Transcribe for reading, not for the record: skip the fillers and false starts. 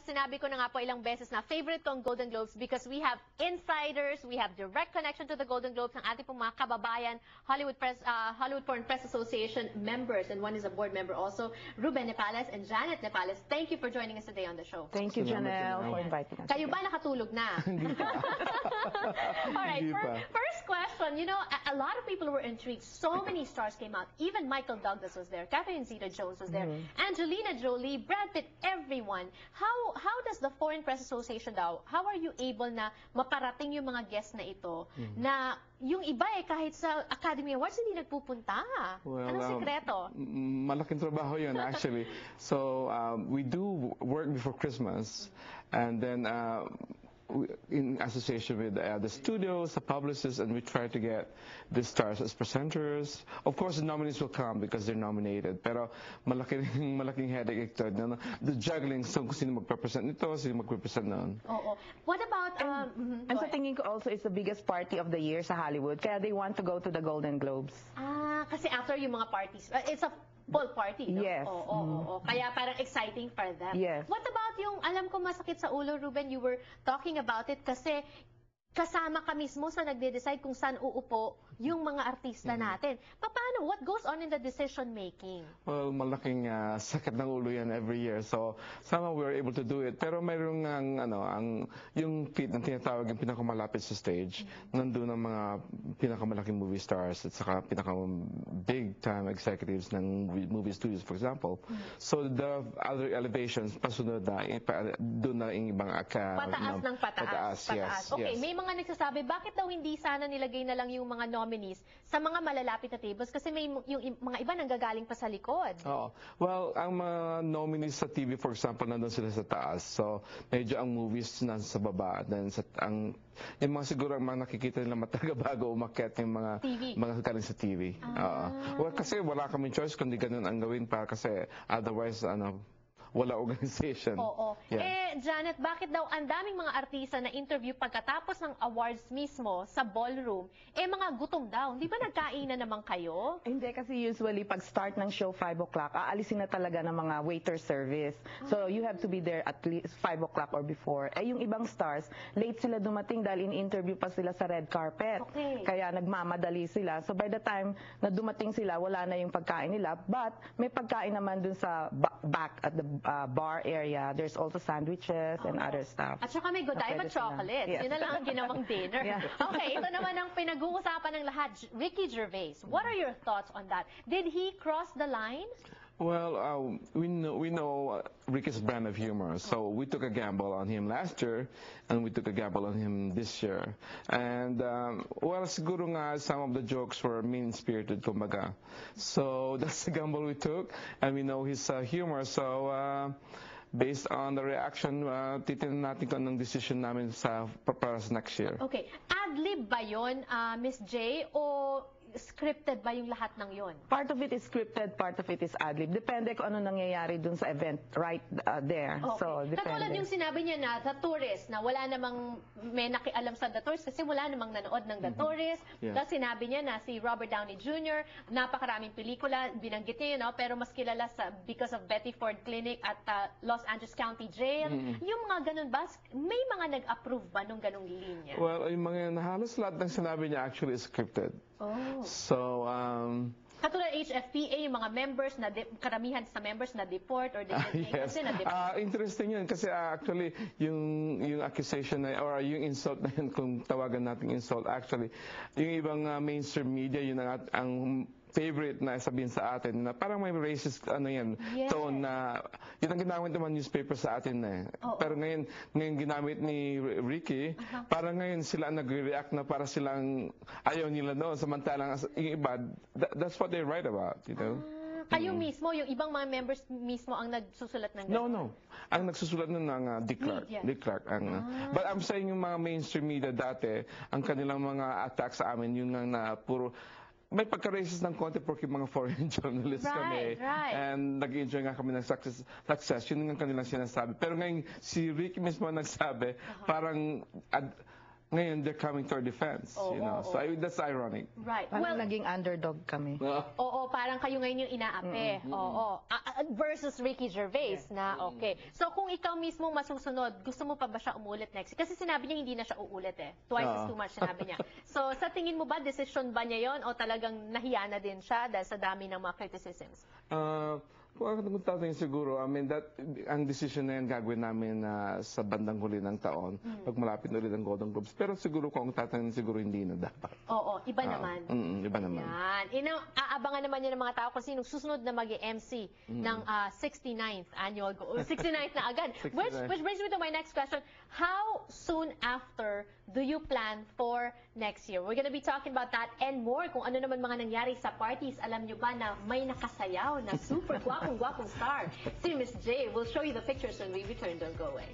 sinabi ko na nga po ilang beses na favorite ko ang Golden Globes because we have insiders, we have direct connection to the Golden Globes ng ating pong mga kababayan, Hollywood Foreign Press Association members, and one is a board member also, Ruben Nepales and Janet Nepales. Thank you for joining us today on the show. Thank you, Janelle, for inviting us. Kayo ba nakatulog na? All right, first question, you know, a lot of people were intrigued. So many stars came out. Even Michael Douglas was there, Catherine Zeta-Jones was there, Angelina Jolie, Brad Pitt, everyone. How does the Foreign Press Association daw, how are you able na maparating yung mga guests na ito na yung iba kahit sa Academy Awards hindi nagpupunta? Well, anong sekreto? Malaking trabaho yun actually. So we do work before Christmas, and then in association with the studios, the publicists, and we try to get the stars as presenters. Of course, the nominees will come because they're nominated. Pero malaking headache ito. The juggling, so kung sino magpapresent nito, sino magpapresent noon. Oo. What about... and sa tingin ko also, it's the biggest party of the year sa Hollywood. Kaya they want to go to the Golden Globes. Kasi after yung mga parties, it's a full party, no? Yes. Oo. Kaya parang exciting for them. Yes. What about yung, alam ko masakit sa ulo, Ruben, you were talking about it kasi kasama ka mismo sa nagde-decide kung saan uupo yung mga artista natin. Paano? What goes on in the decision making? Well, malaking sakit ng ulo yan every year. So, somehow we were able to do it. Pero mayroong yung pit na tinatawag yung pinakamalapit sa stage. Nandun ang mga pinakamalaking movie stars at saka big time executives ng movie studios, for example. So, the other elevations, pasunod na, doon na yung ibang pataas ng pataas. Yes, okay, yes. may mga nagsasabi, bakit daw hindi sana nilagay na lang yung mga nominees sa mga malalapit na tables kasi may yung mga iba nanggagaling pa sa likod. Oo. Well, ang mga nominees sa TV, for example, nandun sila sa taas. So, medyo ang movies nasa baba. Then, yung mga siguro ang mga nakikita nila mataga bago umakyat yung mga galing sa TV. Well, kasi wala kaming choice kundi ganun ang gawin para kasi otherwise, wala organization. Oo. Yeah. Janet, bakit daw ang daming mga artista na interview pagkatapos ng awards mismo sa ballroom, mga gutom daw? Hindi ba nagkainan naman kayo? Hindi, kasi usually pag start ng show 5 o'clock, aalisin na talaga ng mga waiter service. So you have to be there at least 5 o'clock or before. Yung ibang stars, late sila dumating dahil in-interview pa sila sa red carpet. Okay. Kaya nagmamadali sila. So by the time na dumating sila, wala na yung pagkain nila. But may pagkain naman dun sa back at the bar area. There's also sandwiches and other stuff. At saka may Godiva chocolates. Yes. Yun na lang ang ginawang dinner. Okay, ito naman ang pinag-uusapan ng lahat. Ricky Gervais, what are your thoughts on that? Did he cross the line? Well, we know Ricky's brand of humor, so we took a gamble on him last year, and we took a gamble on him this year. And well, siguro nga some of the jokes were mean-spirited, kumbaga. So that's the gamble we took, and we know his humor. So based on the reaction, titignan natin kung anong decision namin para sa next year. Okay, ad-lib ba yun, Miss J, o scripted ba yung lahat ng yon? Part of it is scripted, part of it is ad-lib. Depende kung ano nangyayari dun sa event right there. Okay. So, depende. Katulad yung sinabi niya na The Tourist, na wala namang may nakialam sa The Tourist kasi wala namang nanood ng The Tourist. Yeah. Tapos sinabi niya na si Robert Downey Jr., napakaraming pelikula, binanggit niya yun, pero mas kilala because of Betty Ford Clinic at Los Angeles County Jail. Yung mga ganun ba, may mga nag-approve ba nung ganung linya? Well, yung mga halos lahat ng sinabi niya actually is scripted. Oh. So, katulad HFPA, yung mga members na karamihan sa members na deport or yes. Interesting yun kasi actually yung accusation na or yung insult na yun, kung tawagan natin insult, actually yung ibang mainstream media yun ang favorite na sabihin sa atin na parang may racist tone na yun ang ginamit naman newspaper sa atin pero ngayon ginamit ni Ricky, parang ngayon sila ang nagre-react na para silang ayaw nila noon, samantalang yung iba, that's what they write about, you know. Kayo mismo, yung ibang mga members mismo ang nagsusulat ng gano'n? No. Ang nagsusulat nun ng Dick Clark. But I'm saying yung mga mainstream media dati, ang kanilang mga attacks sa amin, yun na puro may pagka-racist ng konti porque mga foreign journalists kami. And nag-enjoy nga kami ng success. Yun ang kanilang sinasabi. Pero ngayon, si Ricky mismo nagsabi, parang ngayon they're coming to our defense, you know. So that's ironic. Right. Parang Well, naging underdog kami. oo, parang kayo ngayon yung inaapi. Oo. Versus Ricky Gervais na okay. So kung ikaw mismo masusunod, gusto mo pa ba siya umulit next? Kasi sinabi niya hindi na siya uulit eh. Twice is too much sinabi niya. So sa tingin mo ba, decision ba niya yon o talagang nahiya na din siya dahil sa dami ng mga criticisms? Kung ako tatanungin siguro, I mean, ang decision na yan gagawin namin sa bandang huli ng taon, pag malapit ulit ang Golden Globes. Pero siguro kung tatanungin siguro hindi na dapat. Oo, iba naman. Iba naman. Yan. Aabangan naman yan ng mga tao kung sino susunod na mag-MC ng 69th annual 69th na agad. Which brings me to my next question. How soon after do you plan for next year? We're gonna be talking about that and more. Kung ano naman mga nangyari sa parties. Alam nyo ba na may nakasayaw na super gwapong star? Si Miss J. We'll show you the pictures when we return. Don't go away.